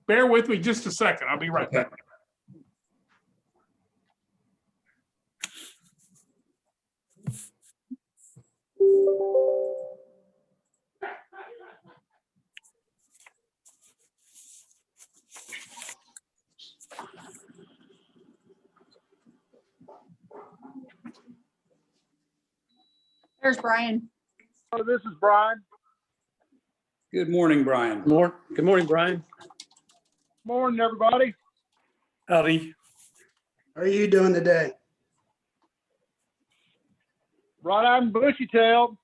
bear with me just a second. I'll be right back. There's Brian. Oh, this is Brian. Good morning, Brian. Good morning, Brian. Morning, everybody. Howdy. How are you doing today? Right out and bushy-tailed.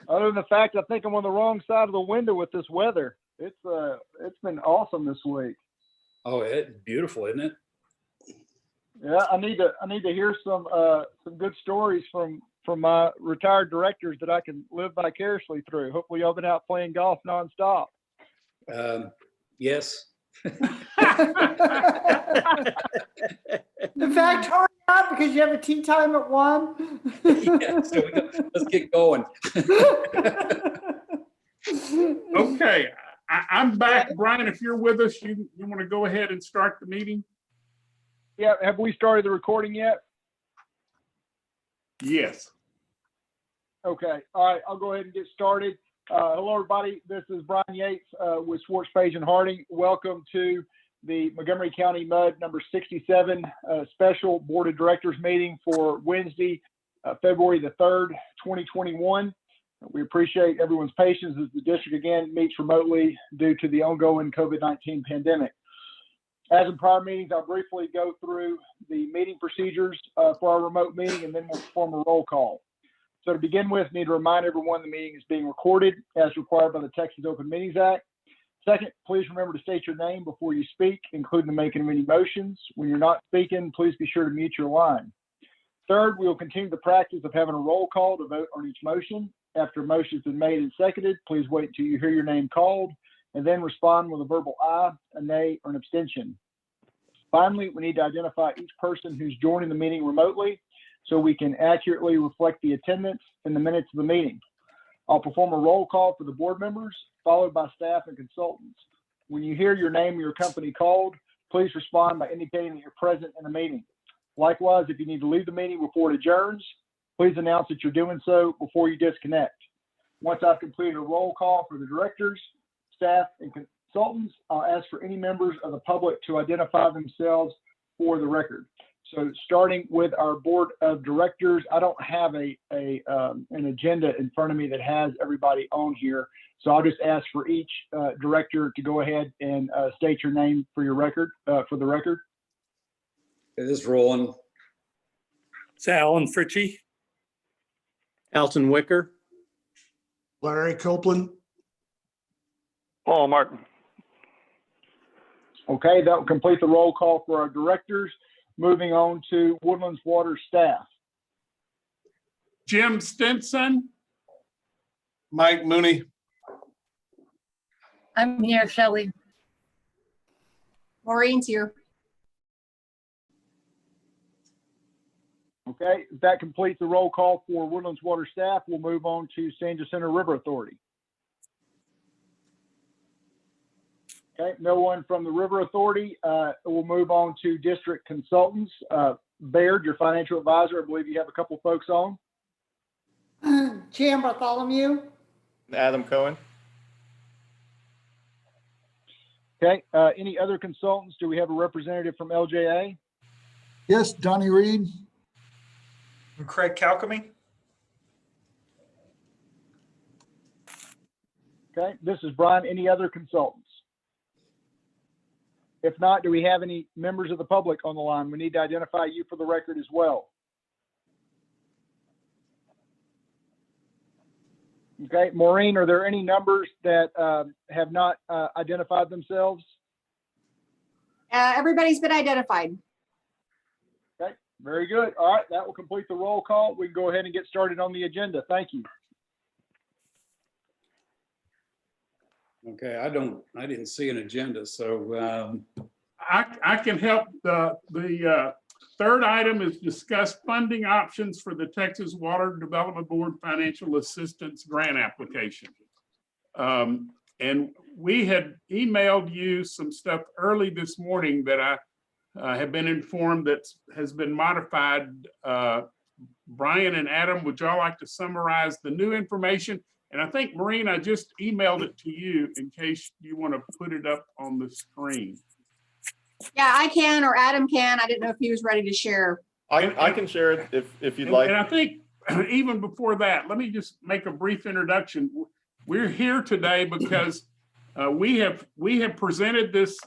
Other than the fact I think I'm on the wrong side of the window with this weather. It's been awesome this week. Oh, it's beautiful, isn't it? Yeah, I need to hear some good stories from my retired directors that I can live vicariously through. Hopefully, y'all been out playing golf nonstop. Yes. In fact, hurry up because you have a tea time at 1. Yeah, so let's get going. Okay, I'm back. Brian, if you're with us, you want to go ahead and start the meeting? Yeah, have we started the recording yet? Yes. Okay. All right. I'll go ahead and get started. Hello, everybody. This is Brian Yates with Schwartz, Page, and Harding. Welcome to the Montgomery County MUD number 67 special Board of Directors meeting for Wednesday, February the 3rd, 2021. We appreciate everyone's patience as the district again meets remotely due to the ongoing COVID-19 pandemic. As in prior meetings, I'll briefly go through the meeting procedures for our remote meeting, and then we'll perform a roll call. So to begin with, I need to remind everyone the meeting is being recorded as required by the Texas Open Meetings Act. Second, please remember to state your name before you speak, including the making of any motions. When you're not speaking, please be sure to mute your line. Third, we will continue the practice of having a roll call to vote on each motion. After a motion has been made and seconded, please wait until you hear your name called and then respond with a verbal aye, a nay, or an abstention. Finally, we need to identify each person who's joining the meeting remotely so we can accurately reflect the attendance in the minutes of the meeting. I'll perform a roll call for the board members, followed by staff and consultants. When you hear your name or your company called, please respond by indicating that you're present in the meeting. Likewise, if you need to leave the meeting before it adjourns, please announce that you're doing so before you disconnect. Once I've completed a roll call for the directors, staff, and consultants, I'll ask for any members of the public to identify themselves for the record. So starting with our board of directors, I don't have an agenda in front of me that has everybody on here. So I'll just ask for each director to go ahead and state your name for your record, for the record. It is rolling. It's Alan Fritchie. Alton Wicker. Larry Copeland. Paul Martin. Okay, that will complete the roll call for our directors. Moving on to Woodlands Water staff. Jim Stinson, Mike Mooney. I'm here, Shelley. Maureen's here. Okay, that completes the roll call for Woodlands Water staff. We'll move on to San Jacinto River Authority. Okay, no one from the River Authority. We'll move on to district consultants. Baird, your financial advisor, I believe you have a couple folks on. Jan Bartholomew. Adam Cohen. Okay, any other consultants? Do we have a representative from LJA? Yes, Donnie Reed. I'm Craig Calcamy. Okay, this is Brian. Any other consultants? If not, do we have any members of the public on the line? We need to identify you for the record as well. Okay, Maureen, are there any numbers that have not identified themselves? Everybody's been identified. Okay, very good. All right, that will complete the roll call. We can go ahead and get started on the agenda. Thank you. Okay, I didn't see an agenda, so I can help the Third item is discuss funding options for the Texas Water Development Board Financial Assistance Grant application. And we had emailed you some stuff early this morning that I have been informed that has been modified. Brian and Adam, would y'all like to summarize the new information? And I think, Maureen, I just emailed it to you in case you want to put it up on the screen. Yeah, I can, or Adam can. I didn't know if he was ready to share. I can share it if you'd And like. I think even before that, let me just make a brief introduction. We're here today because we have presented this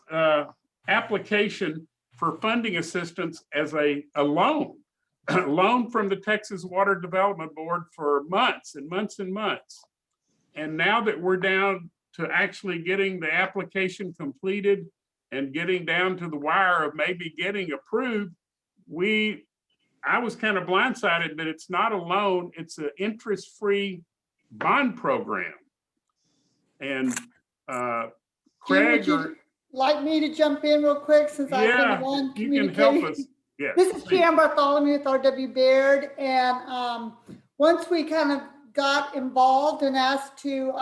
application for funding assistance as a loan, a loan from the Texas Water Development Board for months and months and months. And now that we're down to actually getting the application completed and getting down to the wire of maybe getting approved, I was kind of blindsided that it's not a loan, it's an interest-free bond program. And Craig, Would you like me to jump in real quick since I've been the one you can help communicating? us. Yes, This is please. Jan Bartholomew with RW Baird, and once we kind of got involved and asked to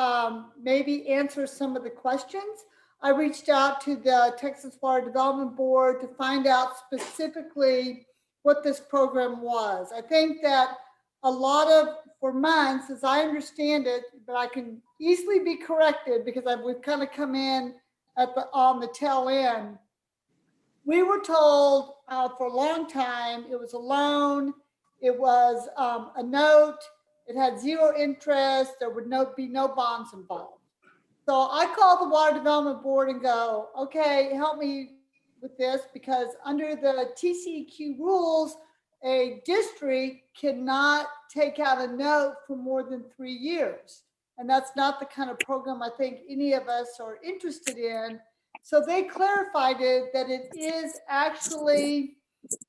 maybe answer some of the questions, I reached out to the Texas Water Development Board to find out specifically what this program was. I think that for months, as I understand it, but I can easily be corrected because we've kind of come in on the tail end. We were told for a long time it was a loan, it was a note, it had zero interest, there would be no bonds involved. So I called the Water Development Board and go, okay, help me with this, because under the TCEQ rules, a district cannot take out a note for more than 3 years. And that's not the kind of program I think any of us are interested in. So they clarified it that it is actually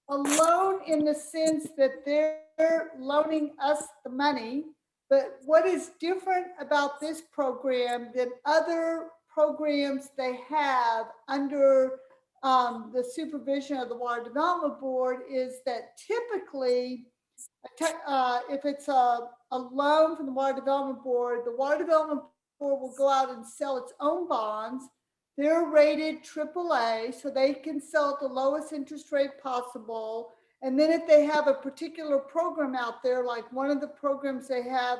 a loan in the sense that they're loaning us the money. But what is different about this program than other programs they have under the supervision of the Water Development Board is that typically, if it's a loan from the Water Development Board, the Water Development Board will go out and sell its own bonds. They're rated AAA, so they can sell at the lowest interest rate possible. And then if they have a particular program out there, like one of the programs they have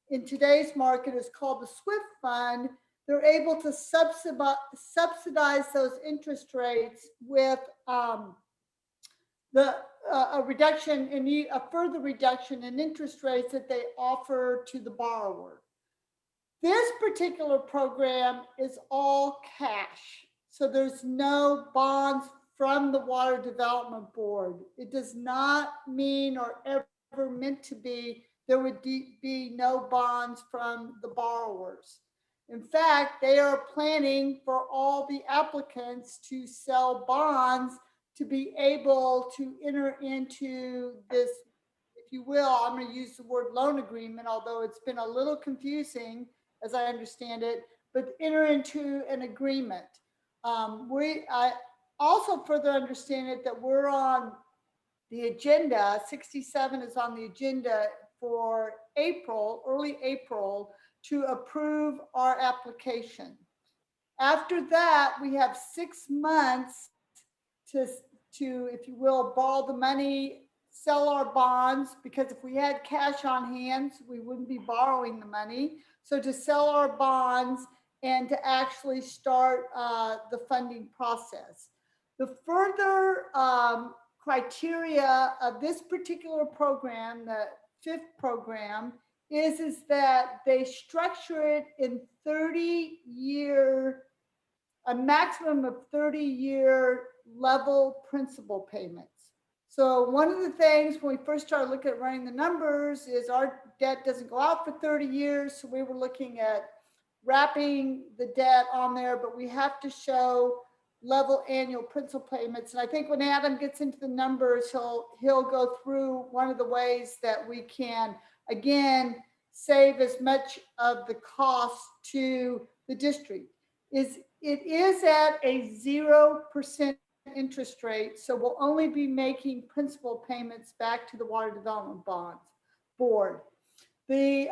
in today's market is called the SWIFT Fund, they're able to subsidize those interest rates with a further reduction in interest rates that they offer to the borrower. This particular program is all cash. So there's no bonds from the Water Development Board. It does not mean or ever meant to be there would be no bonds from the borrowers. In fact, they are planning for all the applicants to sell bonds to be able to enter into this, if you will, I'm going to use the word loan agreement, although it's been a little confusing as I understand it, but enter into an agreement. I also further understand it that we're on the agenda, 67 is on the agenda for April, early April, to approve our application. After that, we have 6 months to, if you will, borrow the money, sell our bonds, because if we had cash on hand, we wouldn't be borrowing the money. So to sell our bonds and to actually start the funding process. The further criteria of this particular program, the fifth program, is that they structure it in a maximum of 30-year level principal payments. So one of the things when we first started looking at running the numbers is our debt doesn't go out for 30 years. So we were looking at wrapping the debt on there, but we have to show level annual principal payments. And I think when Adam gets into the numbers, he'll go through one of the ways that we can, again, save as much of the cost to the district. It is at a 0% interest rate, so we'll only be making principal payments back to the Water Development Bonds Board. The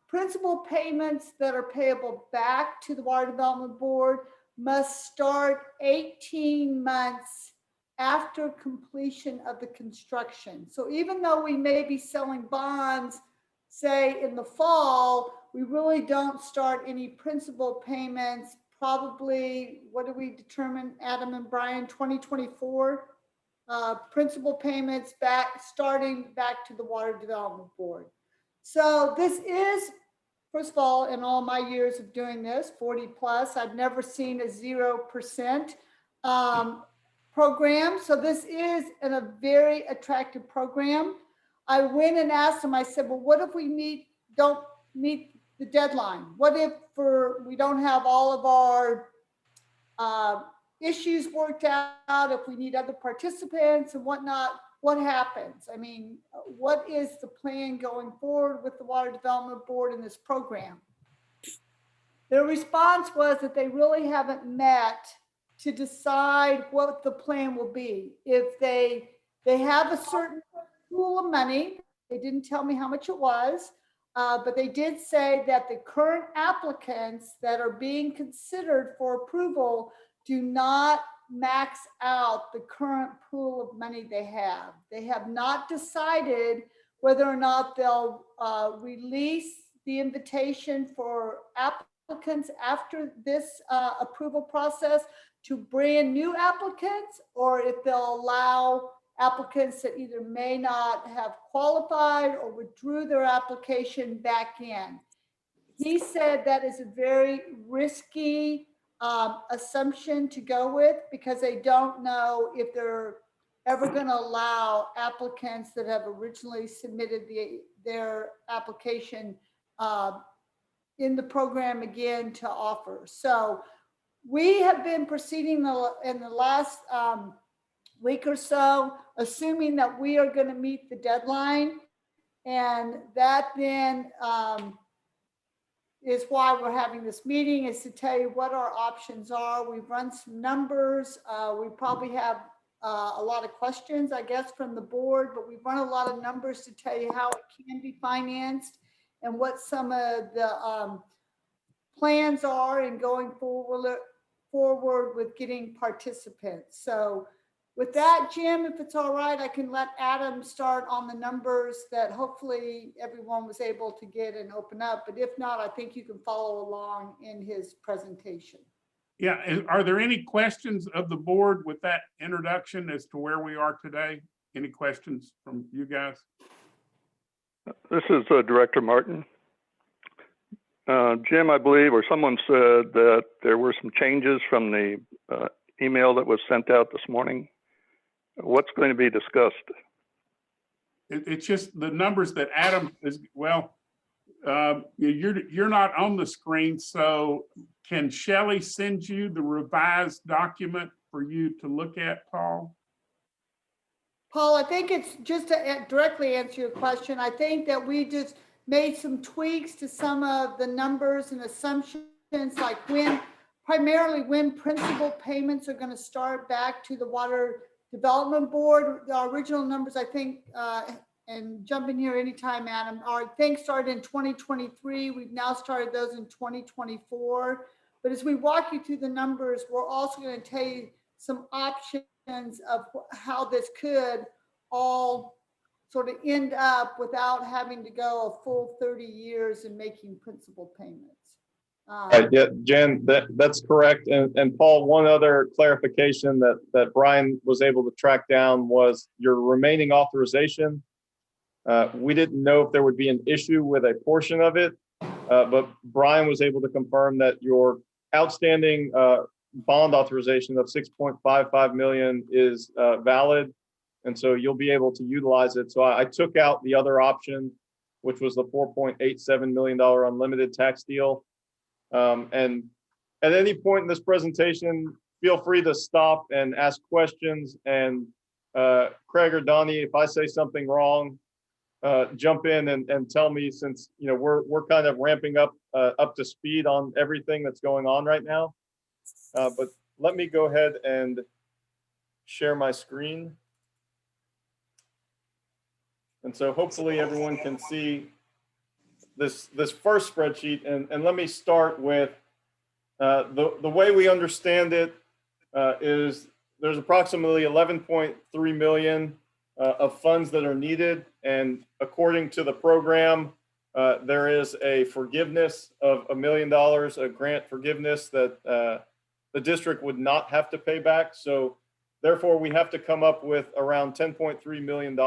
principal payments that are payable back to the Water Development Board must start 18 months after completion of the construction. So even though we may be selling bonds, say in the fall, we really don't start any principal payments, probably, what do we determine, Adam and Brian, 2024? Principal payments starting back to the Water Development Board. So this is, first of all, in all my years of doing this, 40 plus, I've never seen a 0% program. So this is a very attractive program. I went and asked them, I said, well, what if we don't meet the deadline? What if we don't have all of our issues worked out, if we need other participants and whatnot, what happens? I mean, what is the plan going forward with the Water Development Board in this program? Their response was that they really haven't met to decide what the plan will be. If they have a certain pool of money, they didn't tell me how much it was, but they did say that the current applicants that are being considered for approval do not max out the current pool of money they have. They have not decided whether or not they'll release the invitation for applicants after this approval process to brand new applicants, or if they'll allow applicants that either may not have qualified or withdrew their application back in. He said that is a very risky assumption to go with, because they don't know if they're ever going to allow applicants that have originally submitted their application in the program again to offer. So we have been proceeding in the last week or so, assuming that we are going to meet the deadline, and that then is why we're having this meeting, is to tell you what our options are. We've run some numbers. We probably have a lot of questions, I guess, from the board, but we've run a lot of numbers to tell you how it can be financed and what some of the plans are in going forward with getting participants. So with that, Jim, if it's all right, I can let Adam start on the numbers that hopefully everyone was able to get and open up. But if not, I think you can follow along in his presentation. Yeah, are there any questions of the board with that introduction as to where we are today? Any questions from you guys? This is Director Martin. Jim, I believe, or someone said that there were some changes from the email that was sent out this morning. What's going to be discussed? It's just the numbers that Adam is, well, you're not on the screen, so can Shelley send you the revised document for you to look at, Paul? Paul, I think it's just to directly answer your question. I think that we just made some tweaks to some of the numbers and assumptions, like primarily when principal payments are going to start back to the Water Development Board. The original numbers, I think, and jump in here anytime, Adam, I think started in 2023. We've now started those in 2024. But as we walk you through the numbers, we're also going to tell you some options of how this could all sort of end up without having to go a full 30 years and making principal payments. Yeah, Jen, that's correct. And Paul, one other clarification that Brian was able to track down was your remaining authorization. We didn't know if there would be an issue with a portion of it, but Brian was able to confirm that your outstanding bond authorization of $6.55 million is valid. And so you'll be able to utilize it. So I took out the other option, which was the $4.87 million unlimited tax deal. And at any point in this presentation, feel free to stop and ask questions. And Craig or Donnie, if I say something wrong, jump in and tell me, since we're kind of ramping up to speed on everything that's going on right now. But let me go ahead and share my screen. And so hopefully everyone can see this first spreadsheet. And let me start with the way we understand it is there's approximately 11.3 million of funds that are needed. And according to the program, there is a forgiveness of $1 million, a grant forgiveness that the district would not have to pay back. So therefore, we have to come up with around $10.3 million.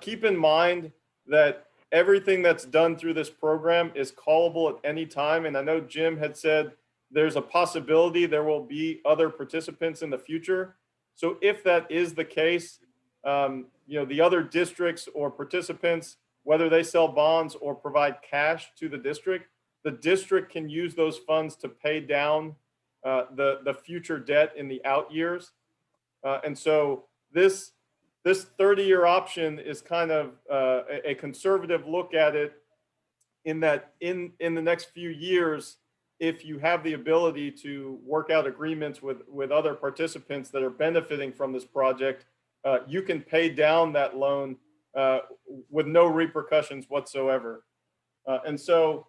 Keep in mind that everything that's done through this program is callable at any time. And I know Jim had said there's a possibility there will be other participants in the future. So if that is the case, the other districts or participants, whether they sell bonds or provide cash to the district can use those funds to pay down the future debt in the out years. And so this 30-year option is kind of a conservative look at it in that in the next few years, if you have the ability to work out agreements with other participants that are benefiting from this project, you can pay down that loan with no repercussions whatsoever. And so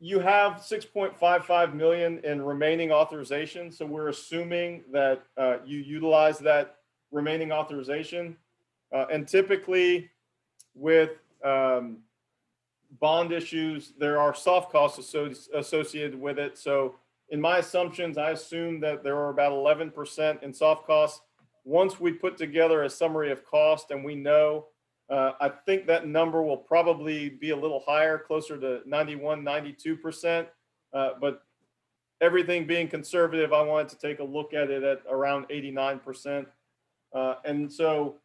you have 6.55 million in remaining authorization. So we're assuming that you utilize that remaining authorization. And typically with bond issues, there are soft costs associated with it. So in my assumptions, I assume that there are about 11% in soft costs. Once we put together a summary of cost and we know, I think that number will probably be a little higher, closer to 91, 92%. But everything being conservative, I wanted to take a look at it at around 89%. And so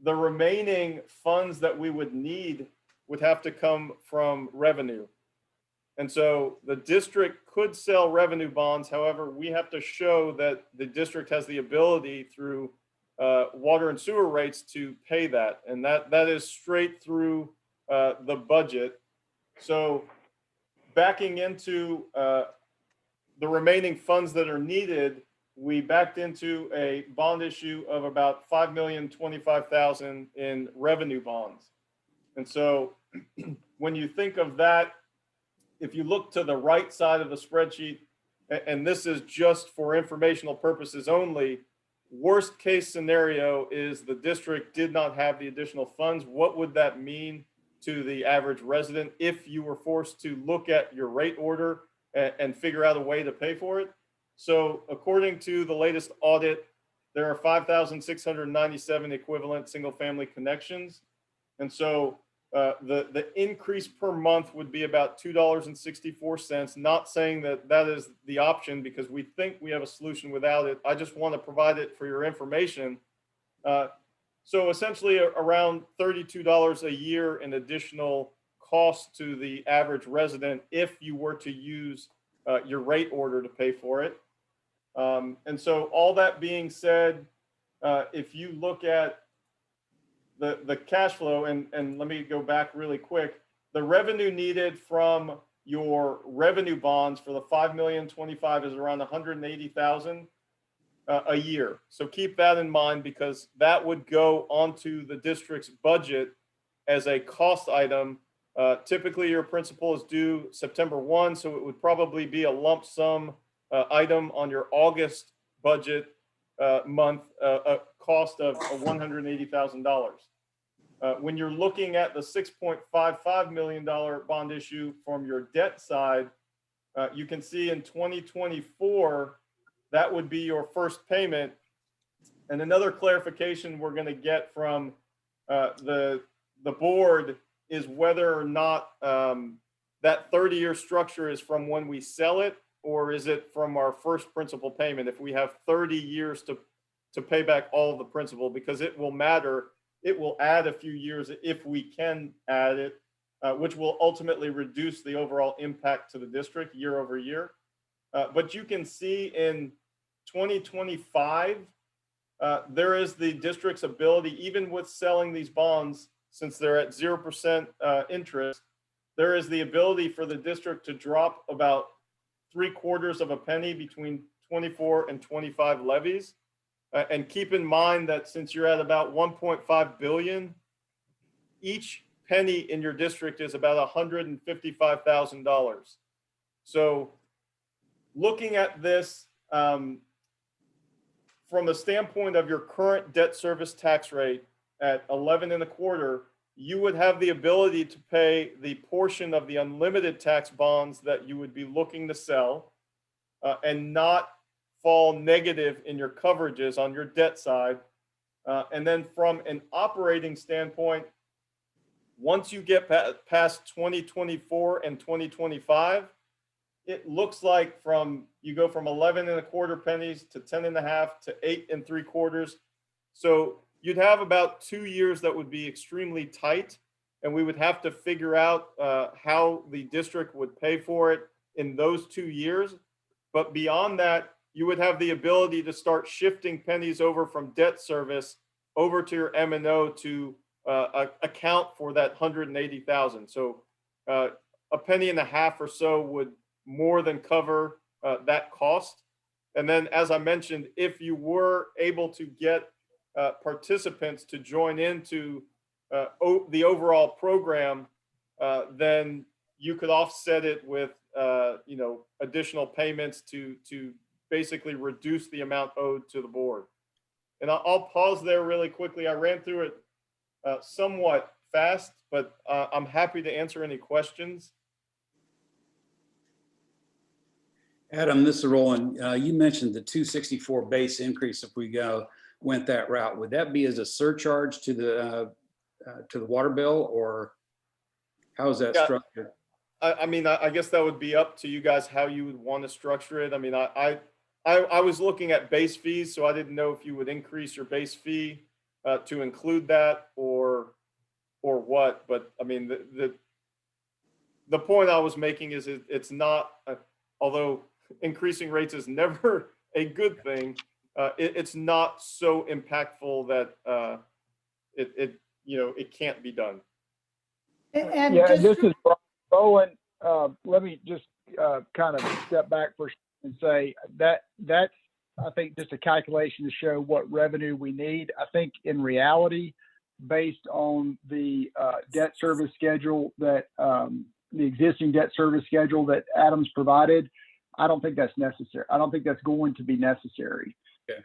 the remaining funds that we would need would have to come from revenue. And so the district could sell revenue bonds. However, we have to show that the district has the ability through water and sewer rates to pay that. And that is straight through the budget. So backing into the remaining funds that are needed, we backed into a bond issue of about 5,025,000 in revenue bonds. And so when you think of that, if you look to the right side of the spreadsheet, and this is just for informational purposes only, worst case scenario is the district did not have the additional funds. What would that mean to the average resident if you were forced to look at your rate order and figure out a way to pay for it? So according to the latest audit, there are 5,697 equivalent single family connections. And so the increase per month would be about $2.64, not saying that that is the option because we think we have a solution without it. I just want to provide it for your information. So essentially around $32 a year in additional cost to the average resident if you were to use your rate order to pay for it. And so all that being said, if you look at the cash flow, and let me go back really quick, the revenue needed from your revenue bonds for the 5,025,000 is around 180,000 a year. So keep that in mind because that would go onto the district's budget as a cost item. Typically your principal is due September 1, so it would probably be a lump sum item on your August budget month, a cost of $180,000. When you're looking at the $6.55 million bond issue from your debt side, you can see in 2024, that would be your first payment. And another clarification we're going to get from the board is whether or not that 30-year structure is from when we sell it, or is it from our first principal payment if we have 30 years to pay back all of the principal, because it will matter. It will add a few years if we can add it, which will ultimately reduce the overall impact to the district year over year. But you can see in 2025, there is the district's ability, even with selling these bonds, since they're at 0% interest, there is the ability for the district to drop about 3/4 of a penny between 24, and 25 levies. And keep in mind that since you're at about 1.5 billion, each penny in your district is about $155,000. So looking at this from the standpoint of your current debt service tax rate at 11.25, you would have the ability to pay the portion of the unlimited tax bonds that you would be looking to sell and not fall negative in your coverages on your debt side. And then from an operating standpoint, once you get past 2024 and 2025, it looks like you go from 11.25 pennies to 10.5 to 8.75. So you'd have about 2 years that would be extremely tight, and we would have to figure out how the district would pay for it in those 2 years. But beyond that, you would have the ability to start shifting pennies over from debt service over to your M&O to account for that 180,000. So a penny and a half or so would more than cover that cost. And then, as I mentioned, if you were able to get participants to join into the overall program, then you could offset it with additional payments to basically reduce the amount owed to the board. And I'll pause there really quickly. I ran through it somewhat fast, but I'm happy to answer any questions. Adam, this is Roland. You mentioned the 264 base increase if we went that route. Would that be as a surcharge to the water bill, or how is that structured? I mean, I guess that would be up to you guys how you would want to structure it. I mean, I was looking at base fees, so I didn't know if you would increase your base fee to include that or what. But I mean, the point I was making is it's not, although increasing rates is never a good thing, it's not so impactful that it can't be done. And Yeah, just this is Roland. Let me just kind of step back for a second and say that's, I think, just a calculation to show what revenue we need. I think in reality, based on the debt service schedule that the existing debt service schedule that Adam's provided, I don't think that's necessary. I don't think that's going to be necessary. Okay.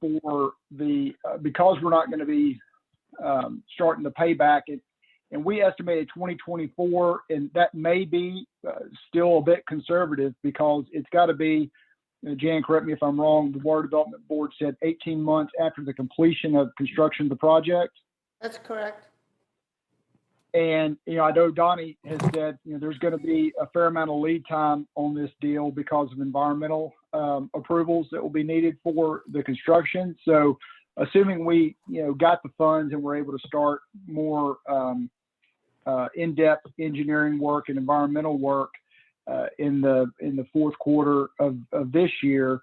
Because we're not going to be starting to pay back it. And we estimated 2024, and that may be still a bit conservative because it's got to be, Jan, correct me if I'm wrong, the Water Development Board said 18 months after the completion of construction of the project. that's correct. And, I know Donnie has said, there's going to be a fair amount of lead time on this deal because of environmental approvals that will be needed for the construction. So assuming we, got the funds and we're able to start more in-depth engineering work and environmental work in the fourth quarter of this year,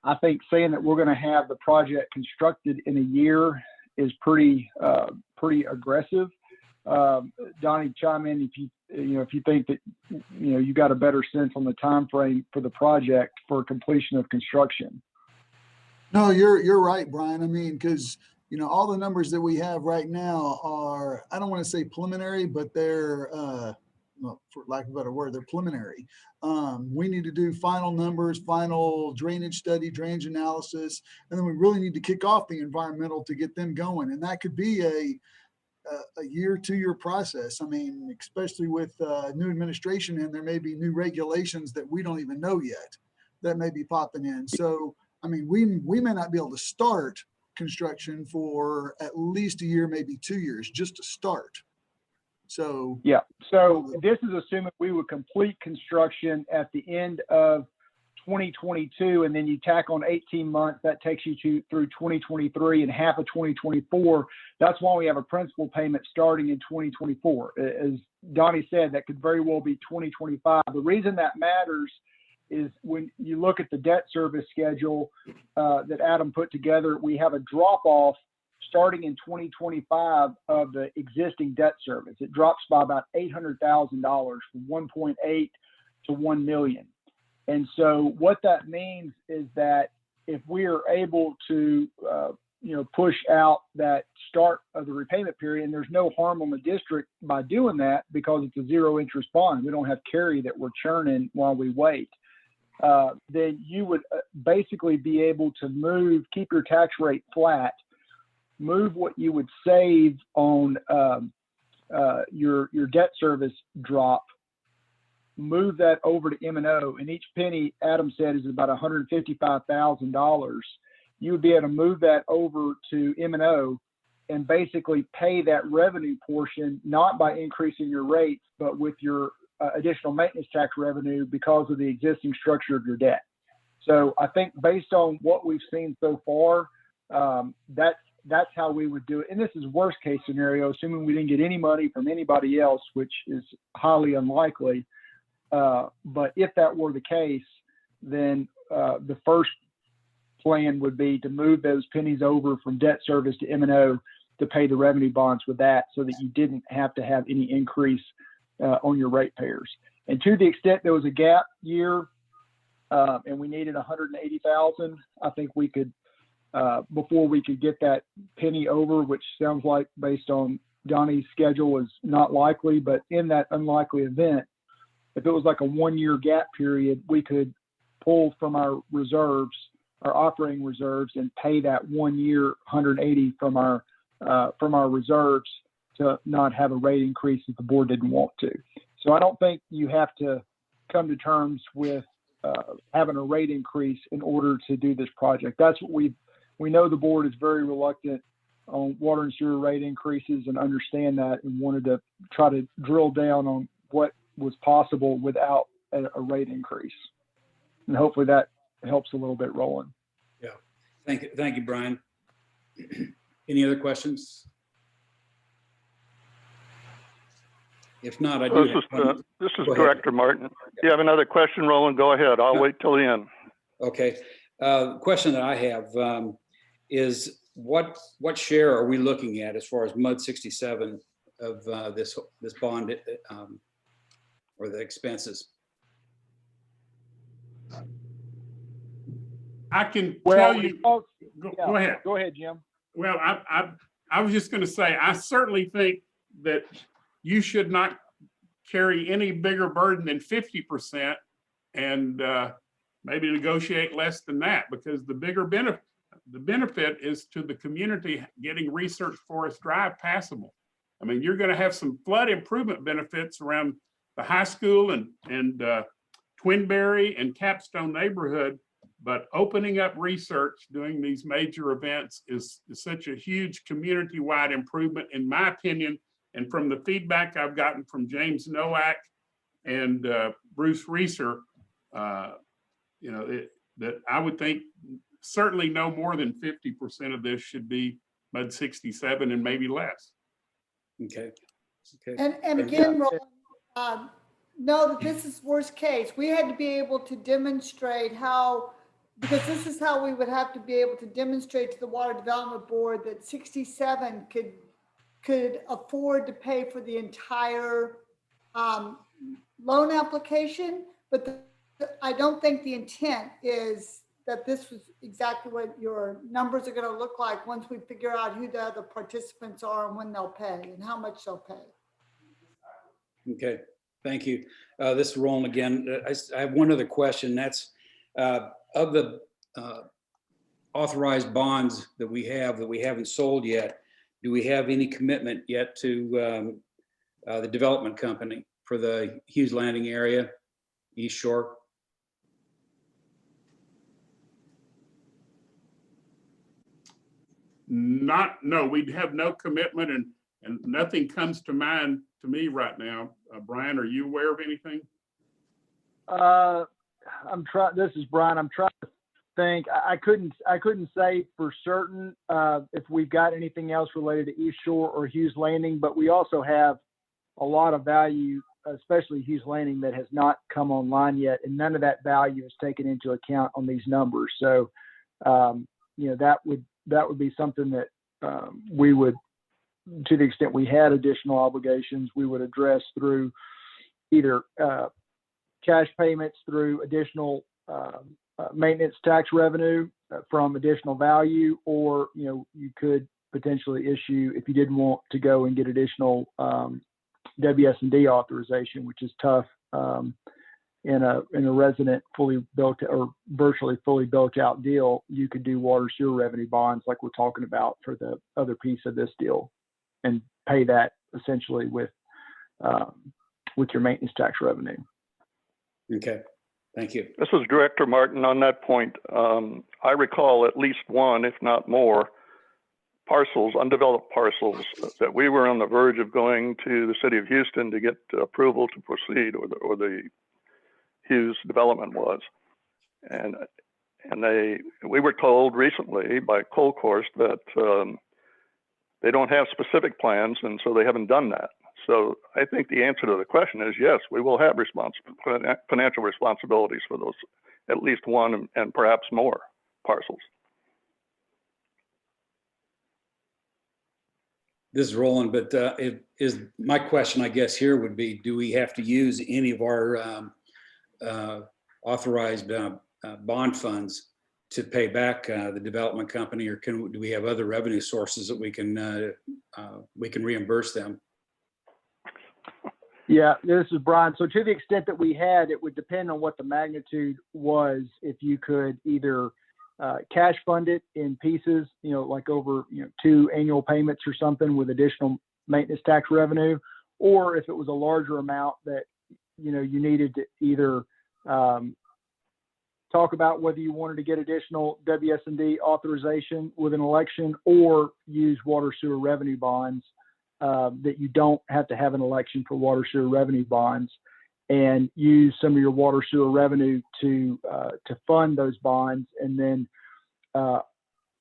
I think saying that we're going to have the project constructed in a year is pretty aggressive. Donnie, chime in if you think that you got a better sense on the time frame for the project for completion of construction. No, you're right, Brian. I mean, because all the numbers that we have right now are, I don't want to say preliminary, but they're well, for lack of a better word, they're preliminary. We need to do final numbers, final drainage study, drainage analysis, and then we really need to kick off the environmental to get them going. And that could be a year, 2-year process. I mean, especially with new administration, and there may be new regulations that we don't even know yet that may be popping in. So, I mean, we may not be able to start construction for at least a year, maybe 2 years, just to start. So yeah. So this is assuming we would complete construction at the end of 2022, and then you tack on 18 months. That takes you through 2023 and half of 2024. That's why we have a principal payment starting in 2024. As Donnie said, that could very well be 2025. The reason that matters is when you look at the debt service schedule that Adam put together, we have a drop off starting in 2025 of the existing debt service. It drops by about $800,000 from 1.8 to 1 million. And so what that means is that if we are able to, push out that start of the repayment period, and there's no harm on the district by doing that because it's a zero interest bond. We don't have carry that we're churning while we wait. Then you would basically be able to keep your tax rate flat, move what you would save on your debt service drop, move that over to M&O, and each penny, Adam said, is about $155,000. You would be able to move that over to M&O and basically pay that revenue portion, not by increasing your rates, but with your additional maintenance tax revenue because of the existing structure of your debt. So I think based on what we've seen so far, that's how we would do it. And this is worst case scenario, assuming we didn't get any money from anybody else, which is highly unlikely. But if that were the case, then the first plan would be to move those pennies over from debt service to M&O to pay the revenue bonds with that, so that you didn't have to have any increase on your ratepayers. And to the extent there was a gap year and we needed 180,000, I think we could, before we could get that penny over, which sounds like based on Donnie's schedule is not likely, but in that unlikely event, if it was like a 1 year gap period, we could pull from our reserves, our operating reserves, and pay that 1 year 180 from our reserves to not have a rate increase if the board didn't want to. So I don't think you have to come to terms with having a rate increase in order to do this project. That's what we know. The board is very reluctant on water and sewer rate increases and understand that, and wanted to try to drill down on what was possible without a rate increase. And hopefully that helps a little bit, Roland. Yeah. Thank you, Brian. Any other questions? If not, I do. This is Go ahead. Director Martin. If you have another question, Roland, go ahead. I'll wait till the end. Okay. Question that I have is what share are we looking at as far as MUD 67 of this bond or the expenses? I can tell you, go ahead. Go ahead, Jim. Well, I was just going to say, I certainly think that you should not carry any bigger burden than 50%, and maybe negotiate less than that, because the benefit is to the community getting Research Forest Drive passable. I mean, you're going to have some flood improvement benefits around the high school and Twinberry and Capstone neighborhood, but opening up Research, doing these major events is such a huge community-wide improvement, in my opinion. And from the feedback I've gotten from James Nowak and Bruce Reeser, that I would think certainly no more than 50% of this should be MUD 67 and maybe less. Okay. And again, Roland, know that this is worst case. We had to be able to demonstrate how, because this is how we would have to be able to demonstrate to the Water Development Board that 67 could afford to pay for the entire loan application. But I don't think the intent is that this was exactly what your numbers are going to look like once we figure out who the other participants are and when they'll pay and how much they'll pay. Okay, thank you. This is Roland again. I have one other question. That's of the authorized bonds that we haven't sold yet, do we have any commitment yet to the development company for the Hughes Landing area, East Shore? No, we have no commitment, and nothing comes to mind to me right now. Brian, are you aware of anything? This is Brian. I'm trying to think. I couldn't say for certain if we've got anything else related to East Shore or Hughes Landing, but we also have a lot of value, especially Hughes Landing, that has not come online yet, and none of that value is taken into account on these numbers. So, that would be something that we would, to the extent we had additional obligations, we would address through either cash payments through additional maintenance tax revenue from additional value, or, you know, you could potentially issue, if you didn't want to go and get additional WS&D authorization, which is tough in a resident fully built or virtually fully built out deal, you could do water sewer revenue bonds like we're talking about for the other piece of this deal, and pay that essentially with your maintenance tax revenue. Okay, thank you. This is Director Martin. On that point, I recall at least one, if not more, parcels, undeveloped parcels, that we were on the verge of going to the city of Houston to get approval to proceed, or the Hughes development was. And we were told recently by Colcorst that they don't have specific plans, and so they haven't done that. So I think the answer to the question is yes, we will have financial responsibilities for those, at least one and perhaps more parcels. This is Roland, but is my question, I guess, here would be, do we have to use any of our authorized bond funds to pay back the development company, or do we have other revenue sources that we can reimburse them? Yeah, this is Brian. So to the extent that we had, it would depend on what the magnitude was. If you could either cash fund it in pieces, you know, like over 2 annual payments or something with additional maintenance tax revenue, or if it was a larger amount that you needed to either talk about whether you wanted to get additional WS&D authorization with an election, or use water sewer revenue bonds, that you don't have to have an election for water sewer revenue bonds, and use some of your water sewer revenue to fund those bonds, and then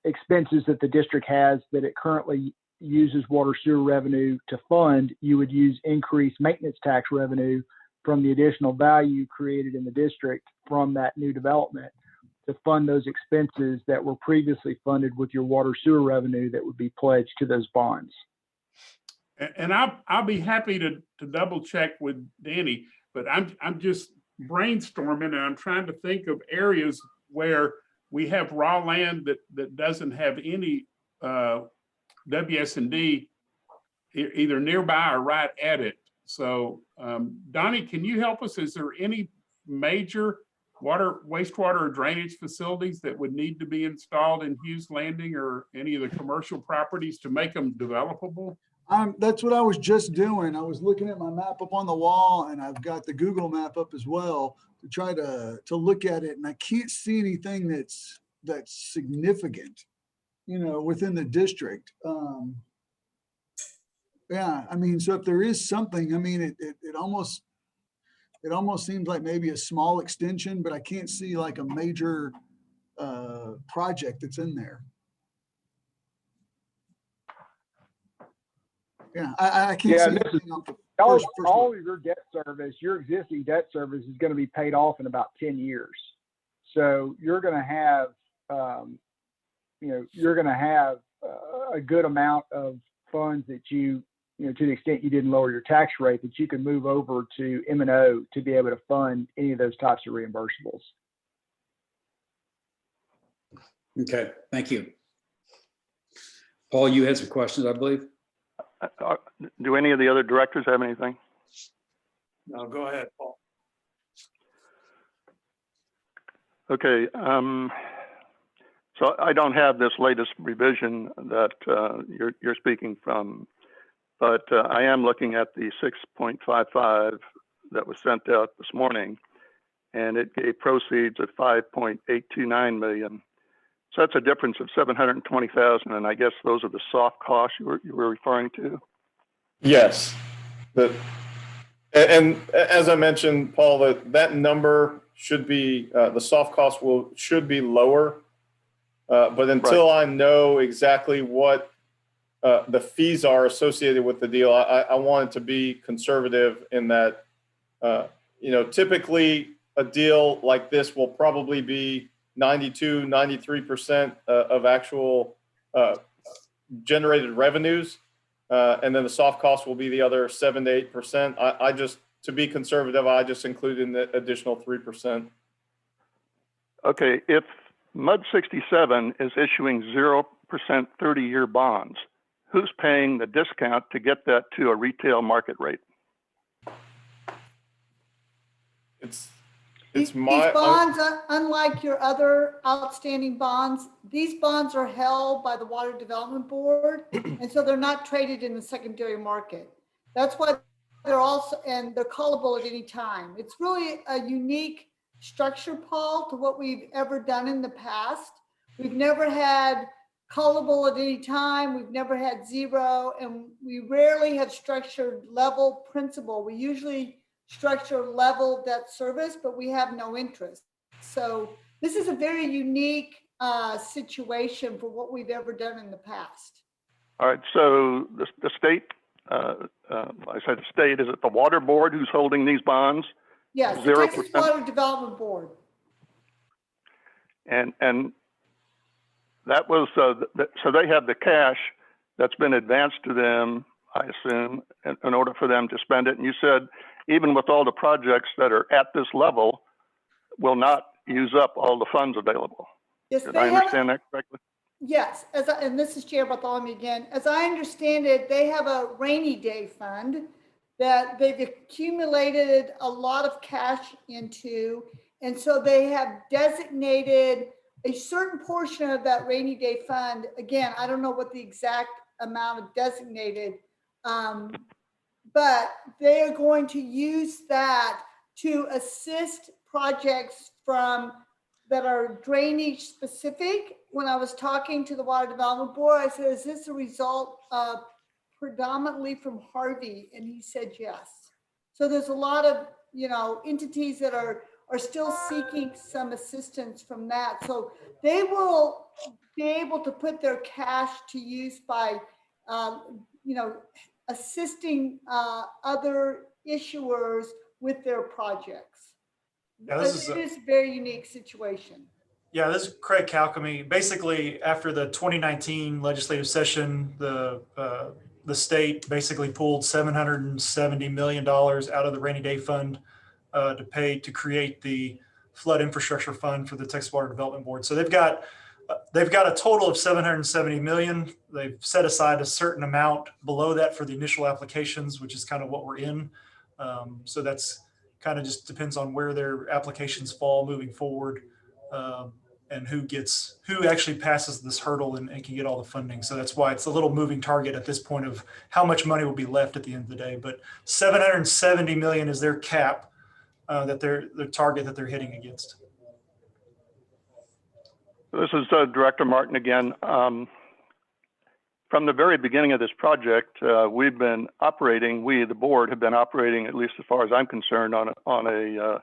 expenses that the district has that it currently uses water sewer revenue to fund, you would use increased maintenance tax revenue from the additional value created in the district from that new development to fund those expenses that were previously funded with your water sewer revenue that would be pledged to those bonds. And I'll be happy to double check with Danny, but I'm just brainstorming, and I'm trying to think of areas where we have raw land that doesn't have any WS&D either nearby or right at it. So Donnie, can you help us? Is there any major wastewater or drainage facilities that would need to be installed in Hughes Landing or any of the commercial properties to make them developable? That's what I was just doing. I was looking at my map up on the wall, and I've got the Google map up as well to try to look at it. And I can't see anything that's significant, within the district. Yeah, I mean, so if there is something, I mean, it almost seems like maybe a small extension, but I can't see like a major project that's in there. Yeah, I can't see anything off the first all look. of your debt service, your existing debt service is going to be paid off in about 10 years. So you're going to have, a good amount of funds that to the extent you didn't lower your tax rate, that you can move over to M&O to be able to fund any of those types of reimbursables. Okay, thank you. Paul, you had some questions, I believe. Do any of the other directors have anything? No, go ahead, Paul. Okay, so I don't have this latest revision that you're speaking from, but I am looking at the 6.55 that was sent out this morning, and it gave proceeds of 5.829 million. So that's a difference of 720,000, and I guess those are the soft costs you were referring to. Yes. And as I mentioned, Paul, that number should be, the soft cost should be lower. But until I know exactly what the fees are associated with the deal, I wanted to be conservative in that, typically a deal like this will probably be 93% of actual generated revenues. And then the soft cost will be the other 7 to 8%. I just to be conservative, I just included in the additional 3%. Okay, if MUD 67 is issuing 0% 30-year bonds, who's paying the discount to get that to a retail market rate? It's These my, bonds, unlike your other outstanding bonds, these bonds are held by the Water Development Board, and so they're not traded in the secondary market. That's why they're also, and they're callable at any time. It's really a unique structure, Paul, to what we've ever done in the past. We've never had callable at any time. We've never had zero, and we rarely have structured level principal. We usually structure level debt service, but we have no interest. So this is a very unique situation for what we've ever done in the past. All right, so the state, I said the state, is it the water board who's holding these bonds? Yes, the 0%? Texas Water Development Board. And that was, so they have the cash that's been advanced to them, I assume, in order for them to spend it. And you said, even with all the projects that are at this level, will not use up all the funds available. Yes, Did I understand that correctly? Yes, and this is Chair Bartholomew again. As I understand it, they have a rainy day fund that they've accumulated a lot of cash into. And so they have designated a certain portion of that rainy day fund. Again, I don't know what the exact amount of designated, but they are going to use that to assist projects that are drainage specific. When I was talking to the Water Development Board, I said, is this a result of predominantly from Harvey? And he said, yes. So there's a lot of, entities that are still seeking some assistance from that. So they will be able to put their cash to use by, assisting other issuers with their projects. Yeah, But this it is a very unique situation. Yeah, this is Craig Calcamy. Basically, after the 2019 legislative session, the state basically pulled $770 million out of the rainy day fund to create the flood infrastructure fund for the Texas Water Development Board. So they've got a total of 770 million. They've set aside a certain amount below that for the initial applications, which is kind of what we're in. So that's kind of just depends on where their applications fall moving forward. And who actually passes this hurdle and can get all the funding. So that's why it's a little moving target at this point of how much money will be left at the end of the day. But 770 million is their cap, the target that they're hitting against. This is Director Martin again. From the very beginning of this project, we've been operating, the board have been operating, at least as far as I'm concerned, on a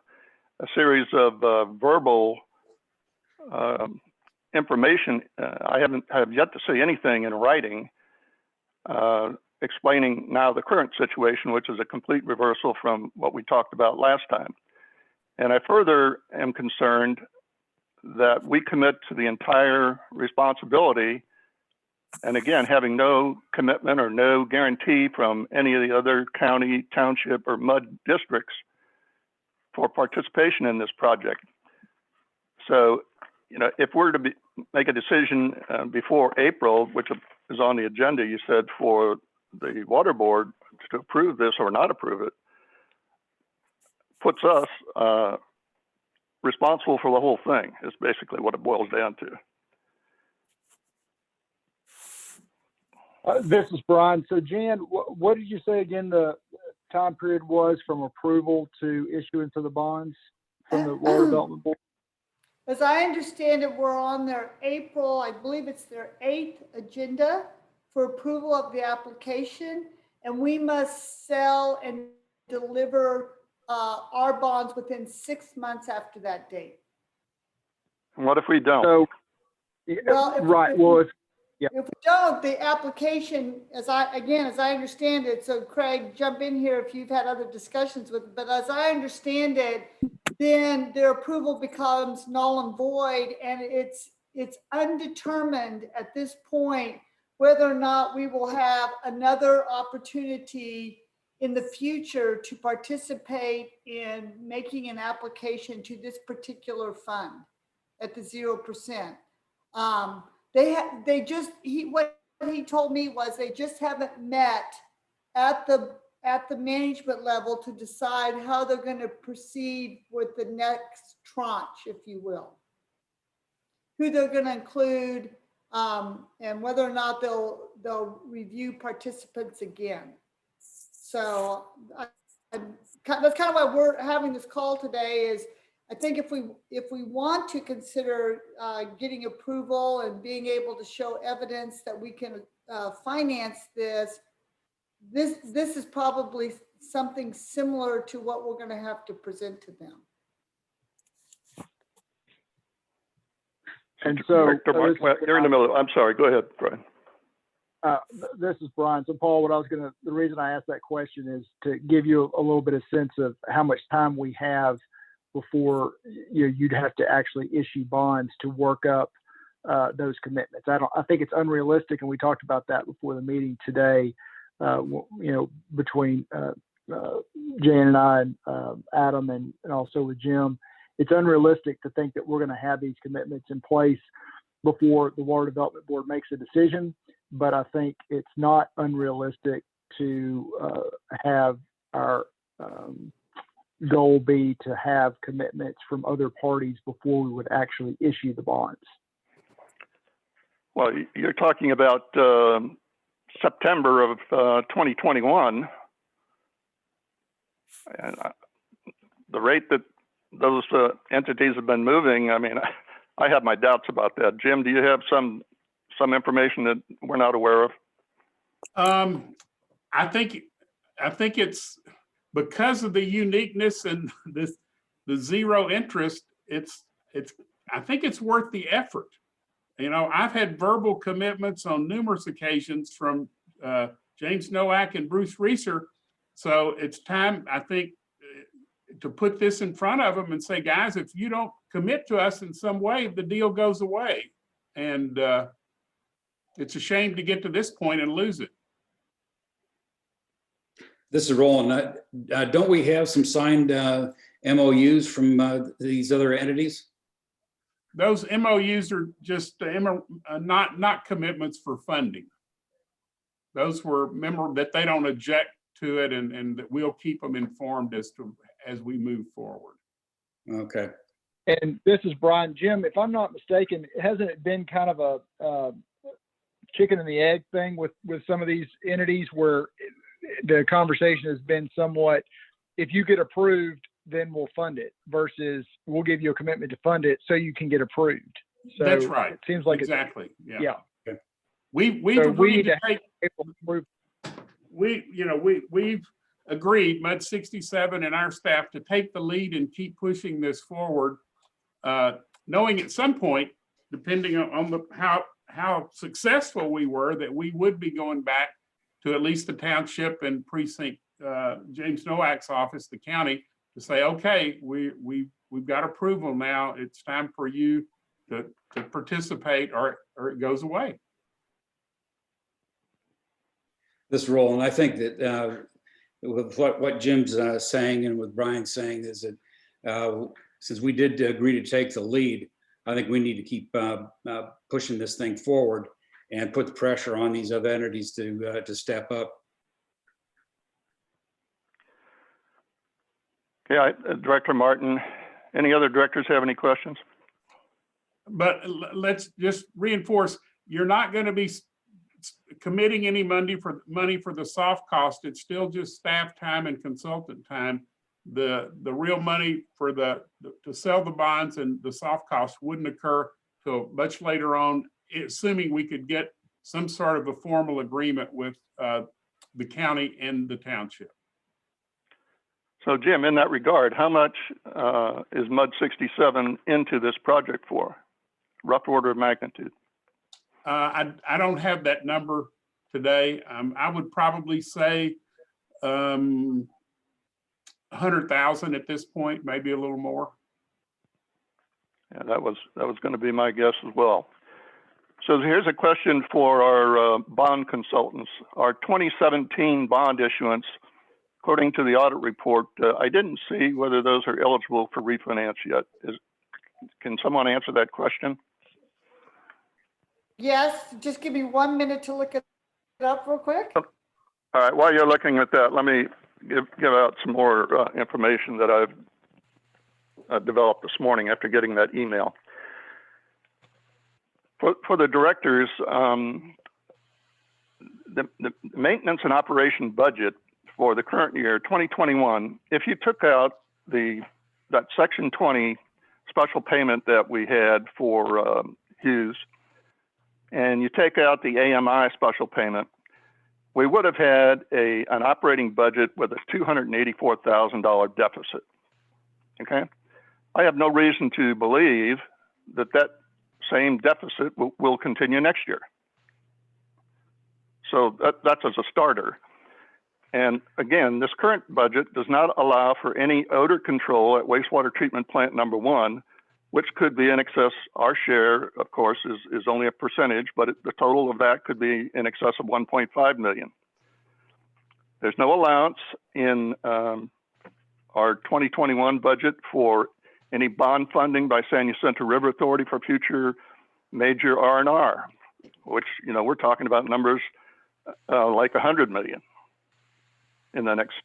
series of verbal information. I have yet to see anything in writing explaining now the current situation, which is a complete reversal from what we talked about last time. And I further am concerned that we commit to the entire responsibility, and again, having no commitment or no guarantee from any of the other county, township, or MUD districts for participation in this project. So, if we're to make a decision before April, which is on the agenda, you said, for the water board to approve this or not approve it, puts us responsible for the whole thing, is basically what it boils down to. This is Brian. So Jan, what did you say again the time period was from approval to issuance of the bonds from the Water Development Board? As I understand it, we're on their April, I believe it's their 8th agenda for approval of the application. And we must sell and deliver our bonds within 6 months after that date. And what if we don't? So, Well, right. Well, it's, yeah. If we don't, the application, as I understand it, so Craig, jump in here if you've had other discussions with it, but as I understand it, then their approval becomes null and void, and it's undetermined at this point whether or not we will have another opportunity in the future to participate in making an application to this particular fund at the 0%. What he told me was they just haven't met at the management level to decide how they're going to proceed with the next tranche, if you will. Who they're going to include, and whether or not they'll review participants again. So that's kind of why we're having this call today. Is I think if we want to consider getting approval and being able to show evidence that we can finance this is probably something similar to what we're going to have to present to them. And so You're in the middle. I'm sorry. Go ahead, Brian. This is Brian. So Paul, the reason I asked that question is to give you a little bit of sense of how much time we have before you'd have to actually issue bonds to work up those commitments. I think it's unrealistic, and we talked about that before the meeting today. Between Jan and I, and Adam, and also with Jim, it's unrealistic to think that we're going to have these commitments in place before the Water Development Board makes a decision. But I think it's not unrealistic to have our goal be to have commitments from other parties before we would actually issue the bonds. Well, you're talking about September of 2021, and the rate that those entities have been moving, I mean, I have my doubts about that. Jim, do you have some information that we're not aware of? I think it's because of the uniqueness and the zero interest. I think it's worth the effort. I've had verbal commitments on numerous occasions from James Nowak and Bruce Reeser. So it's time, I think, to put this in front of them and say, guys, if you don't commit to us in some way, the deal goes away. And it's a shame to get to this point and lose it. This is Roland. Don't we have some signed MOUs from these other entities? Those MOUs are just not commitments for funding. Those were that they don't object to it, and that we'll keep them informed as we move forward. Okay. And this is Brian. Jim, if I'm not mistaken, hasn't it been kind of a chicken and the egg thing with some of these entities where the conversation has been somewhat, if you get approved, then we'll fund it, versus we'll give you a commitment to fund it so you can get approved. So that's right. It seems like exactly. Yeah. Okay. We've agreed to take. We've agreed, MUD 67 and our staff, to take the lead and keep pushing this forward, knowing at some point, depending on how successful we were, that we would be going back to at least the township and precinct, James Nowak's office, the county, to say, okay, we've got approval now. It's time for you to participate, or it goes away. This role, and I think that with what Jim's saying and what Brian's saying is that since we did agree to take the lead, I think we need to keep pushing this thing forward and put the pressure on these other entities to step up. Yeah, Director Martin, any other directors have any questions? But let's just reinforce, you're not going to be committing any money for the soft cost. It's still just staff time and consultant time. The real money for to sell the bonds and the soft cost wouldn't occur till much later on, assuming we could get some sort of a formal agreement with the county and the township. So Jim, in that regard, how much is MUD 67 into this project for? Rough order of magnitude. I don't have that number today. I would probably say 100,000 at this point, maybe a little more. Yeah, that was going to be my guess as well. So here's a question for our bond consultants. Our 2017 bond issuance according to the audit report, I didn't see whether those are eligible for refinance yet. Can someone answer that question? Yes, just give me 1 minute to look it up real quick. All right, while you're looking at that, let me give out some more information that I've developed this morning after getting that email. For the directors, the maintenance and operation budget for the current year, 2021, if you took out that Section 20 special payment that we had for Hughes, and you take out the AMI special payment, we would have had an operating budget with a $284,000 deficit. Okay, I have no reason to believe that same deficit will continue next year. So that's as a starter. And again, this current budget does not allow for any odor control at wastewater treatment plant number 1, which could be in excess. Our share, of course, is only a percentage, but the total of that could be in excess of 1.5 million. There's no allowance in our 2021 budget for any bond funding by San Jacinto River Authority for future major R&R, which, we're talking about numbers like 100 million in the next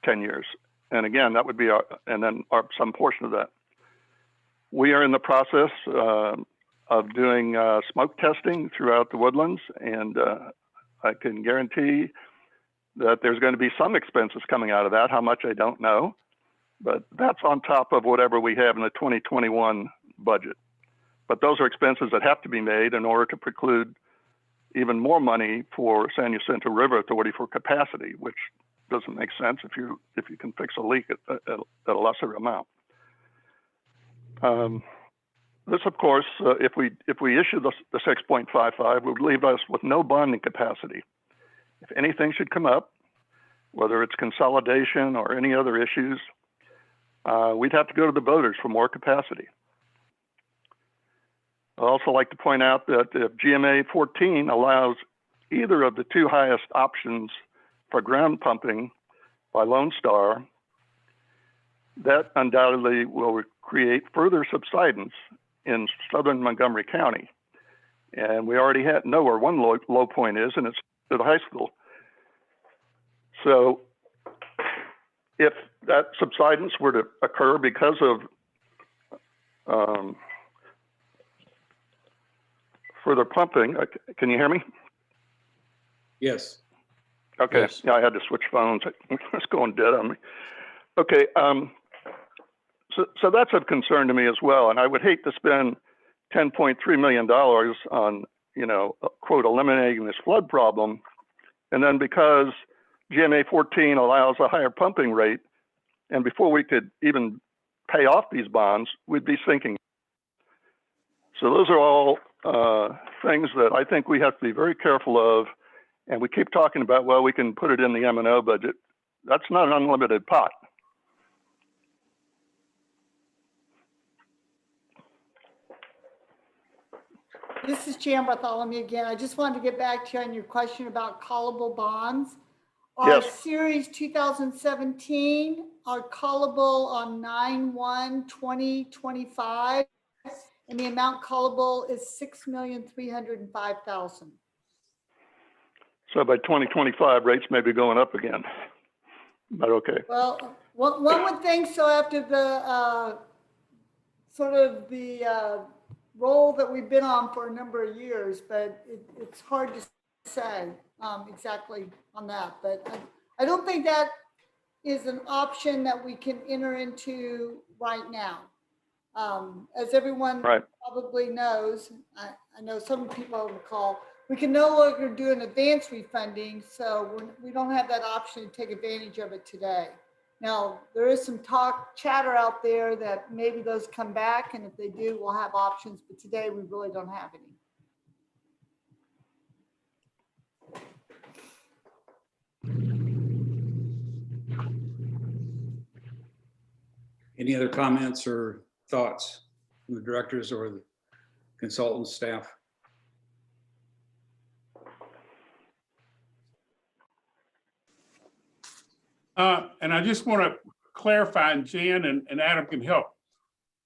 10 years. And again, that would be some portion of that. We are in the process of doing smoke testing throughout the woodlands, and I can guarantee that there's going to be some expenses coming out of that. How much, I don't know, but that's on top of whatever we have in the 2021 budget. But those are expenses that have to be made in order to preclude even more money for San Jacinto River Authority for capacity, which doesn't make sense if you can fix a leak at a lesser amount. This, of course, if we issue the 6.55, would leave us with no bonding capacity. If anything should come up, whether it's consolidation or any other issues, we'd have to go to the voters for more capacity. I'd also like to point out that if GMA 14 allows either of the two highest options for ground pumping by Lone Star, that undoubtedly will create further subsidence in southern Montgomery County. And we already know where one low point is, and it's at the high school. So if that subsidence were to occur because of further pumping, can you hear me? Yes. Okay. Yes. Yeah, I had to switch phones. It's going dead on me. Okay. So that's of concern to me as well. And I would hate to spend $10.3 million on, quote, eliminating this flood problem. And then because GMA 14 allows a higher pumping rate, and before we could even pay off these bonds, we'd be sinking. So those are all things that I think we have to be very careful of. And we keep talking about, well, we can put it in the M&O budget. That's not an unlimited pot. This is Jan Bartholomew again. I just wanted to get back to you on your question about callable bonds. Our Yes. series 2017 are callable on 9/1/2025, and the amount callable is $6,305,000. So by 2025, rates may be going up again. But okay. Well, one would think so after the sort of the role that we've been on for a number of years, but it's hard to say exactly on that. But I don't think that is an option that we can enter into right now. As everyone probably knows, I know some people on the call, we can no longer do an advance refunding, so we don't have that option to take advantage of it today. Now, there is some chatter out there that maybe those come back, and if they do, we'll have options, but today we really don't have any. Any other comments or thoughts from the directors or the consultant staff? And I just want to clarify, and Jan and Adam can help.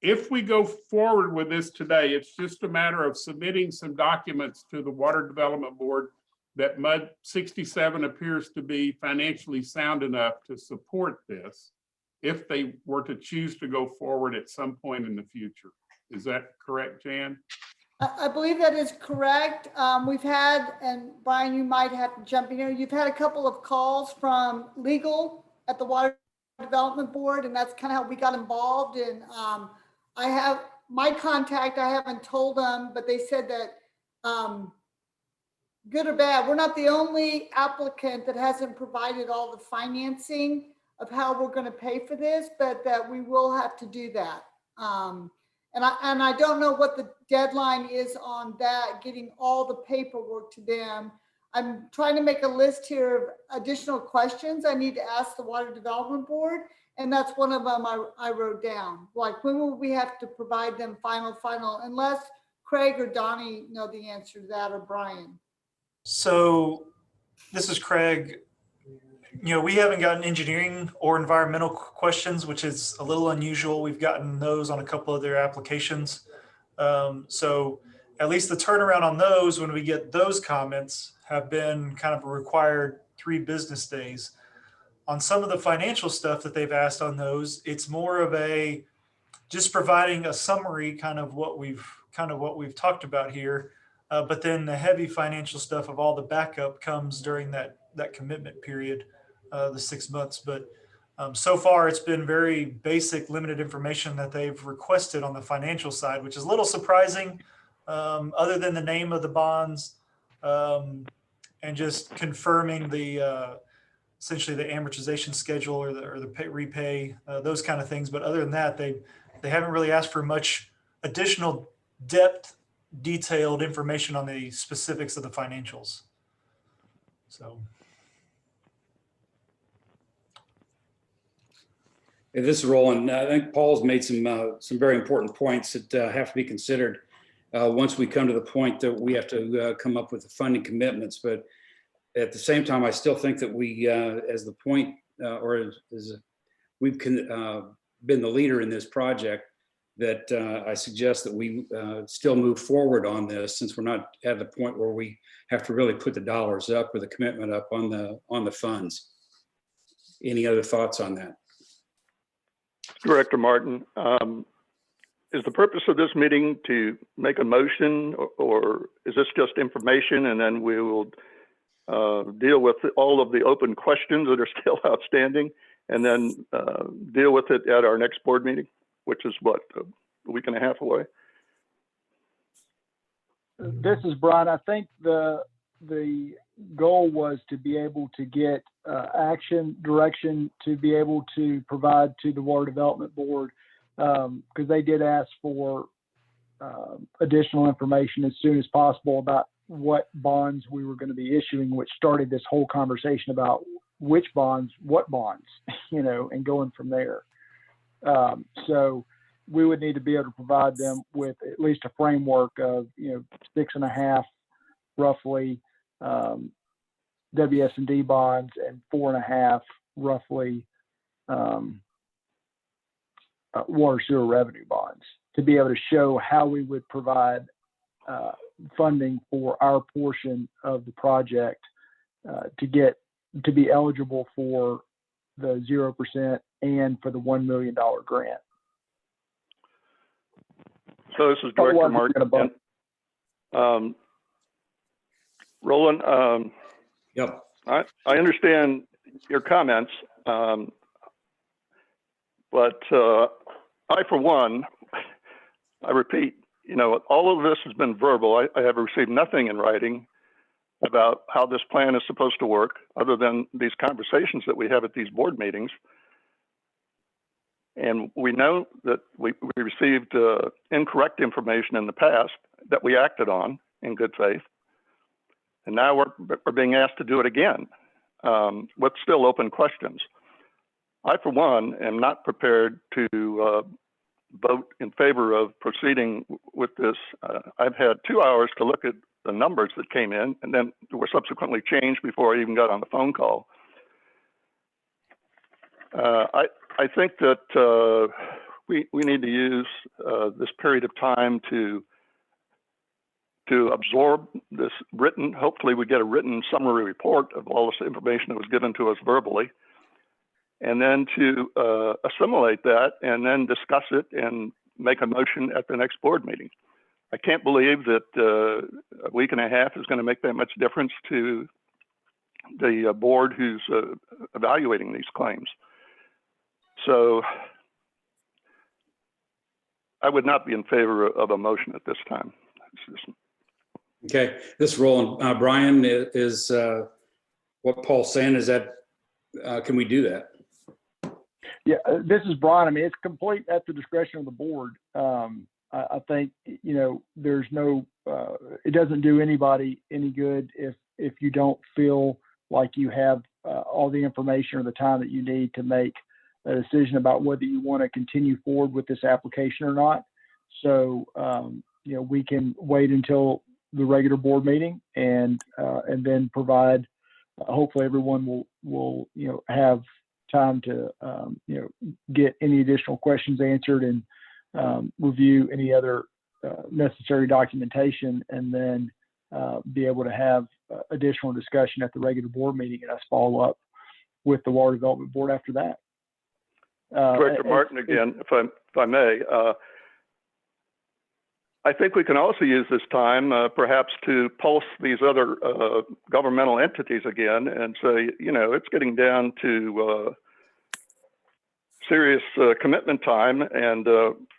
If we go forward with this today, it's just a matter of submitting some documents to the Water Development Board that MUD 67 appears to be financially sound enough to support this if they were to choose to go forward at some point in the future. Is that correct, Jan? I believe that is correct. We've had, and Brian, you might have to jump in here. You've had a couple of calls from legal at the Water Development Board, and that's kind of how we got involved. And I have my contact, I haven't told them, but they said that good or bad, we're not the only applicant that hasn't provided all the financing of how we're going to pay for this, but that we will have to do that. And I don't know what the deadline is on that, getting all the paperwork to them. I'm trying to make a list here of additional questions I need to ask the Water Development Board. And that's one of them I wrote down. Like, when will we have to provide them final, unless Craig or Donnie know the answer to that, or Brian? So this is Craig. You know, we haven't gotten engineering or environmental questions, which is a little unusual. We've gotten those on a couple of their applications. So at least the turnaround on those, when we get those comments, have been kind of a required 3 business days. On some of the financial stuff that they've asked on those, it's more of a just providing a summary, kind of what we've talked about here. But then the heavy financial stuff of all the backup comes during that commitment period, the 6 months. But so far, it's been very basic, limited information that they've requested on the financial side, which is a little surprising, other than the name of the bonds and just confirming the essentially the amortization schedule or the repay, those kind of things. But other than that, they haven't really asked for much additional detailed information on the specifics of the financials. So. Hey, this is Roland. I think Paul's made some very important points that have to be considered once we come to the point that we have to come up with the funding commitments. But at the same time, I still think that we, as the point, or as we've been the leader in this project, that I suggest that we still move forward on this, since we're not at the point where we have to really put the dollars up or the commitment up on the funds. Any other thoughts on that? Director Martin, is the purpose of this meeting to make a motion, or is this just information, and then we will deal with all of the open questions that are still outstanding, and then deal with it at our next board meeting, which is what, a week and a half away? This is Brian. I think the goal was to be able to get direction to be able to provide to the Water Development Board, because they did ask for additional information as soon as possible about what bonds we were going to be issuing, which started this whole conversation about which bonds, what bonds, and going from there. So we would need to be able to provide them with at least a framework of, 6.5 roughly WS&D bonds and 4.5 roughly water sewer revenue bonds, to be able to show how we would provide funding for our portion of the project to be eligible for the 0% and for the $1 million grant. So this is Director Martin. Roland, Yep. I understand your comments, but I, for one, I repeat, all of this has been verbal. I have received nothing in writing about how this plan is supposed to work, other than these conversations that we have at these board meetings. And we know that we received incorrect information in the past that we acted on in good faith. And now we're being asked to do it again with still open questions. I, for one, am not prepared to vote in favor of proceeding with this. I've had 2 hours to look at the numbers that came in, and then were subsequently changed before I even got on the phone call. I think that we need to use this period of time to absorb this written, hopefully we get a written summary report of all this information that was given to us verbally, and then to assimilate that and then discuss it and make a motion at the next board meeting. I can't believe that a week and a half is going to make that much difference to the board who's evaluating these claims. So I would not be in favor of a motion at this time. Okay, this Roland, Brian, is what Paul's saying is that, can we do that? Yeah, this is Brian. I mean, it's complete at the discretion of the board. I think, you know, there's no, it doesn't do anybody any good if you don't feel like you have all the information or the time that you need to make a decision about whether you want to continue forward with this application or not. So, you know, we can wait until the regular board meeting and then provide, hopefully everyone will, you know, have time to, you know, get any additional questions answered and review any other necessary documentation, and then be able to have additional discussion at the regular board meeting and us follow up with the Water Development Board after that. Director Martin again, if I may. I think we can also use this time perhaps to pulse these other governmental entities again and say, you know, it's getting down to serious commitment time, and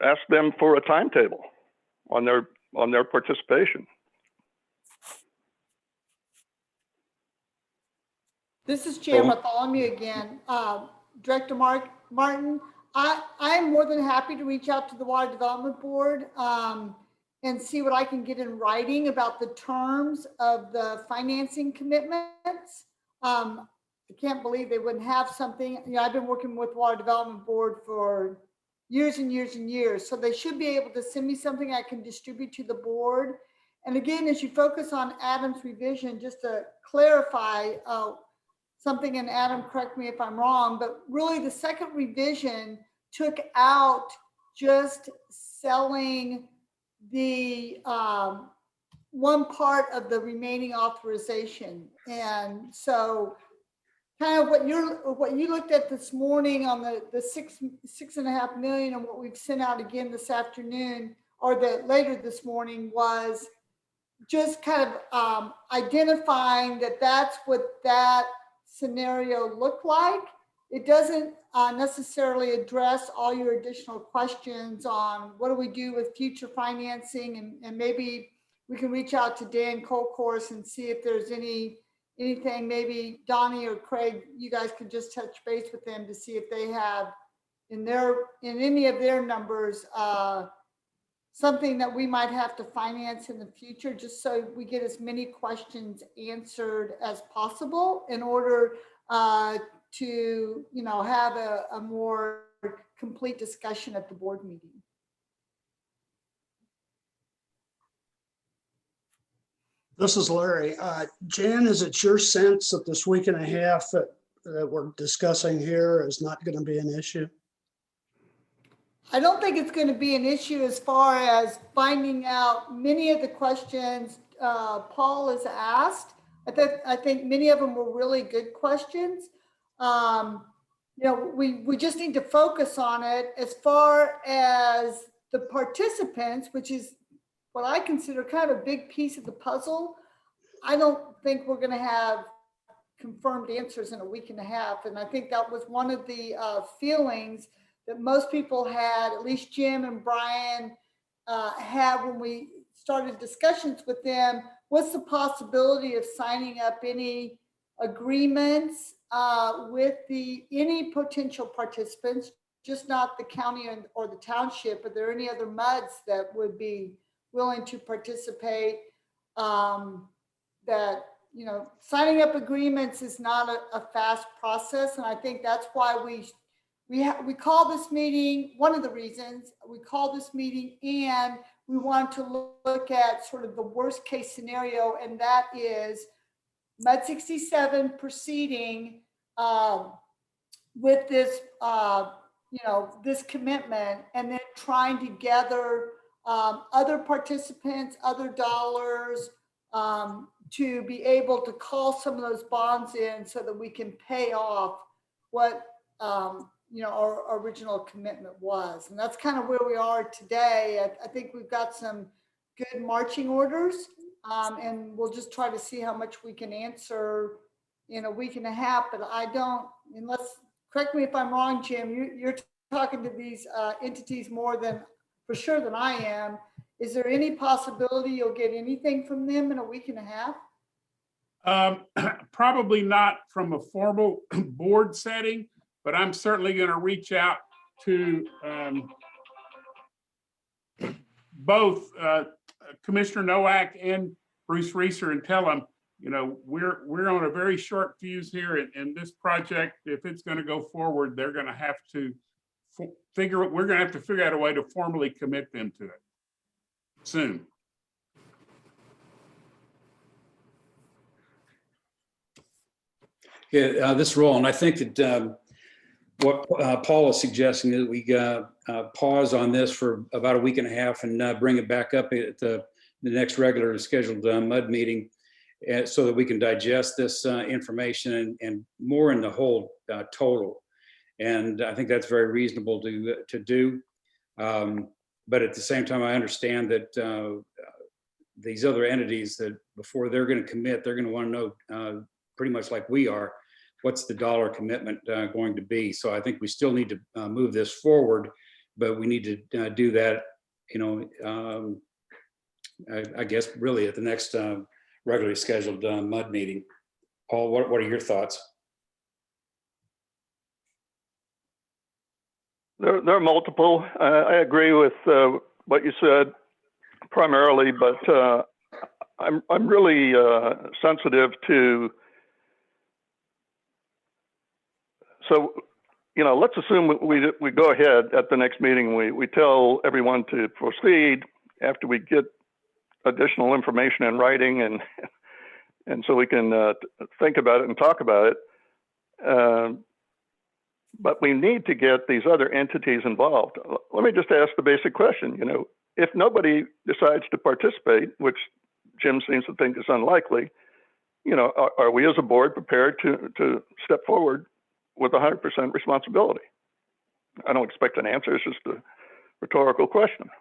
ask them for a timetable on their participation. This is Chair Bartholomew again. Director Martin, I'm more than happy to reach out to the Water Development Board and see what I can get in writing about the terms of the financing commitments. I can't believe they wouldn't have something. You know, I've been working with Water Development Board for years and years and years. So they should be able to send me something I can distribute to the board. And again, as you focus on Adam's revision, just to clarify something, and Adam, correct me if I'm wrong, but really the second revision took out just selling the one part of the remaining authorization. And so kind of what you looked at this morning on the 6.5 million and what we've sent out again this afternoon or later this morning was just kind of identifying that that's what that scenario looked like. It doesn't necessarily address all your additional questions on what do we do with future financing, and maybe we can reach out to Dan Colcourse and see if there's anything, maybe Donnie or Craig, you guys could just touch base with them to see if they have in any of their numbers something that we might have to finance in the future, just so we get as many questions answered as possible in order to, you know, have a more complete discussion at the board meeting. This is Larry. Jan, is it your sense that this week and a half that we're discussing here is not going to be an issue? I don't think it's going to be an issue as far as finding out many of the questions Paul has asked. I think many of them were really good questions. You know, we just need to focus on it. As far as the participants, which is what I consider kind of a big piece of the puzzle, I don't think we're going to have confirmed answers in a week and a half. And I think that was one of the feelings that most people had, at least Jim and Brian had when we started discussions with them. What's the possibility of signing up any agreements with any potential participants, just not the county or the township? Are there any other MUDs that would be willing to participate? That, you know, signing up agreements is not a fast process, and I think that's why we call this meeting. One of the reasons we call this meeting, and we want to look at sort of the worst case scenario, and that is MUD 67 proceeding with this, this commitment, and then trying to gather other participants, other dollars, to be able to call some of those bonds in so that we can pay off what, our original commitment was. And that's kind of where we are today. I think we've got some good marching orders, and we'll just try to see how much we can answer in a week and a half. But correct me if I'm wrong, Jim, you're talking to these entities more than, for sure, than I am. Is there any possibility you'll get anything from them in a week and a half? Probably not from a formal board setting, but I'm certainly going to reach out to both Commissioner Nowak and Bruce Reeser and tell them, we're on a very short fuse here, and this project, if it's going to go forward, they're going to have to figure out a way to formally commit them to it soon. Yeah, this is Roland. I think that what Paul is suggesting is we pause on this for about a week and a half and bring it back up at the next regular scheduled MUD meeting, so that we can digest this information and more in the whole total. And I think that's very reasonable to do. But at the same time, I understand that these other entities, that before they're going to commit, they're going to want to know, pretty much like we are, what's the dollar commitment going to be. So I think we still need to move this forward, but we need to do that, I guess really at the next regularly scheduled MUD meeting. Paul, what are your thoughts? There are multiple. I agree with what you said primarily, but I'm really sensitive to. So, let's assume we go ahead at the next meeting. We tell everyone to proceed after we get additional information in writing, and so we can think about it and talk about it. But we need to get these other entities involved. Let me just ask the basic question. If nobody decides to participate, which Jim seems to think is unlikely, are we as a board prepared to step forward with 100% responsibility? I don't expect an answer. It's just a rhetorical question.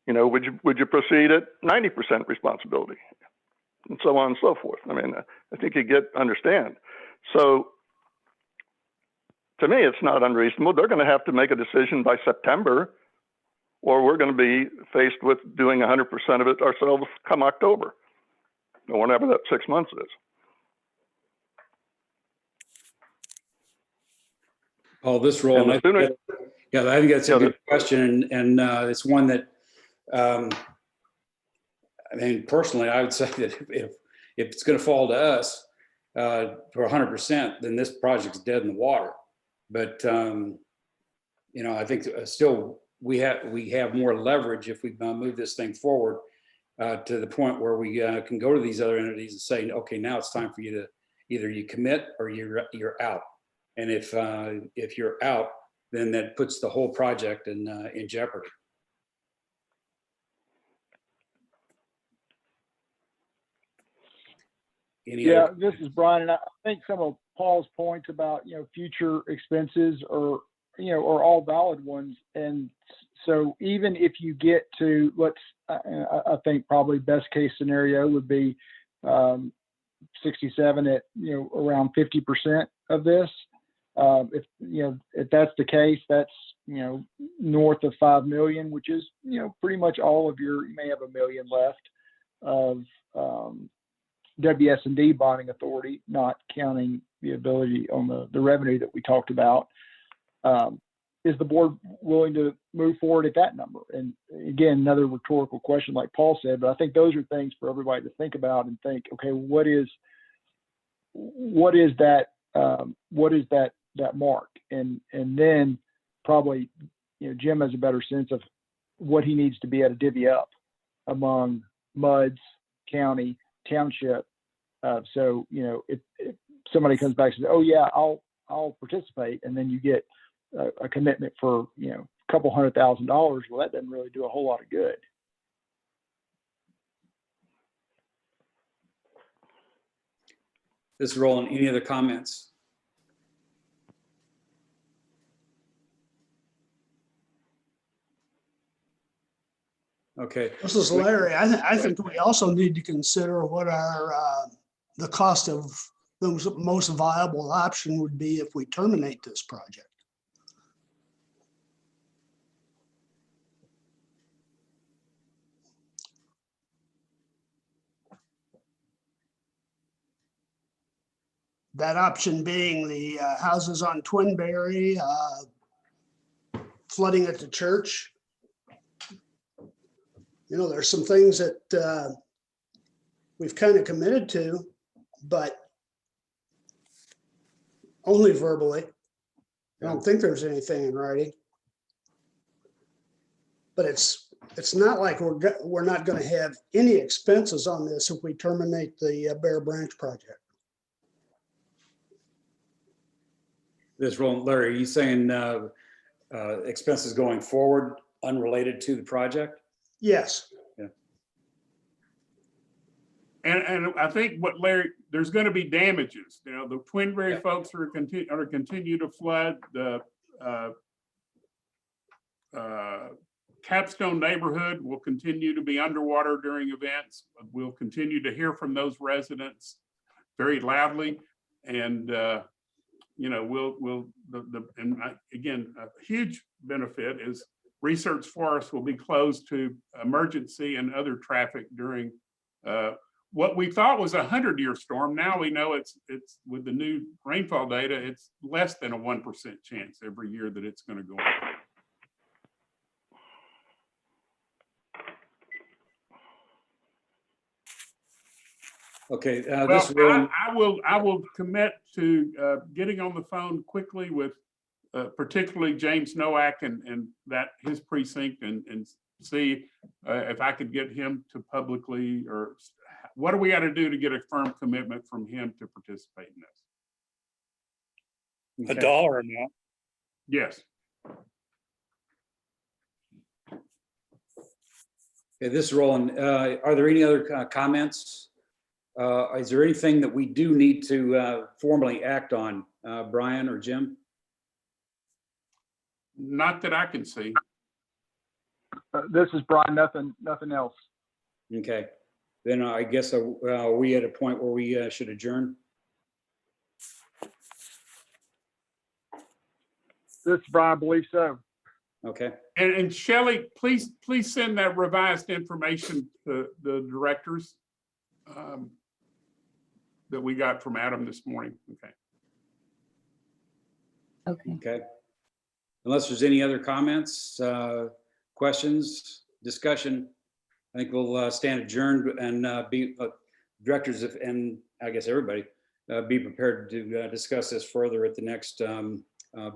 Would you proceed at 90% responsibility, and so on and so forth? I mean, I think you understand. So to me, it's not unreasonable. They're going to have to make a decision by September, or we're going to be faced with doing 100% of it ourselves come October, or whenever that 6 months is. Paul, this role, I think that's a good question, and it's one that, personally, I would say that if it's going to fall to us for 100%, then this project's dead in the water. But I think still we have more leverage if we move this thing forward to the point where we can go to these other entities and say, okay, now it's time for you to either you commit or you're out. And if you're out, then that puts the whole project in jeopardy. This is Brian, and I think some of Paul's points about future expenses are all valid ones. And so even if you get to I think probably best case scenario would be 67 at around 50% of this. If that's the case, that's north of 5 million, which is pretty much all of you may have $1 million left of WS&D bonding authority, not counting the ability on the revenue that we talked about. Is the board willing to move forward at that number? And again, another rhetorical question, like Paul said, but I think those are things for everybody to think about and think, okay, what is that mark? And then probably, Jim has a better sense of what he needs to be able to divvy up among MUDs, county, township. So, if somebody comes back and says, oh yeah, I'll participate. And then you get a commitment for, a couple $100,000. Well, that doesn't really do a whole lot of good. This is Roland. Any other comments? Okay. This is Larry. I think we also need to consider what the cost of the most viable option would be if we terminate this project. That option being the houses on Twinberry, flooding at the church. There's some things that we've kind of committed to, but only verbally. I don't think there's anything in writing. But it's not like we're not going to have any expenses on this if we terminate the Bear Branch project. This Roland, Larry, are you saying expenses going forward unrelated to the project? Yes. Yeah. And I think what Larry, there's going to be damages. The Twinberry folks are continue to flood. The Capstone neighborhood will continue to be underwater during events. We'll continue to hear from those residents very loudly, and again, a huge benefit is research forests will be closed to emergency and other traffic during what we thought was a 100-year storm. Now we know it's with the new rainfall data, it's less than a 1% chance every year that it's going to go on. Okay. Well, I will commit to getting on the phone quickly with particularly James Nowak and that his precinct and see if I could get him to publicly, or what do we got to do to get a firm commitment from him to participate in this? Okay. A dollar amount. Yes. Okay, this is Roland. Are there any other comments? Is there anything that we do need to formally act on, Brian or Jim? Not that I can see. This is Brian. Nothing else. Okay, then I guess are we at a point where we should adjourn? This is Brian. I believe so. Okay. And Shelley, please send that revised information to the directors that we got from Adam this morning. Okay. Okay. Unless there's any other comments, questions, discussion, I think we'll stand adjourned and be directors and I guess everybody be prepared to discuss this further at the next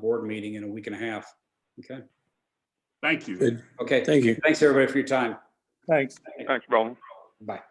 board meeting in a week and a half. Okay. Thank you. Good. Okay. Thank you. Thanks everybody for your time. Thanks. Thanks, Roland. Bye.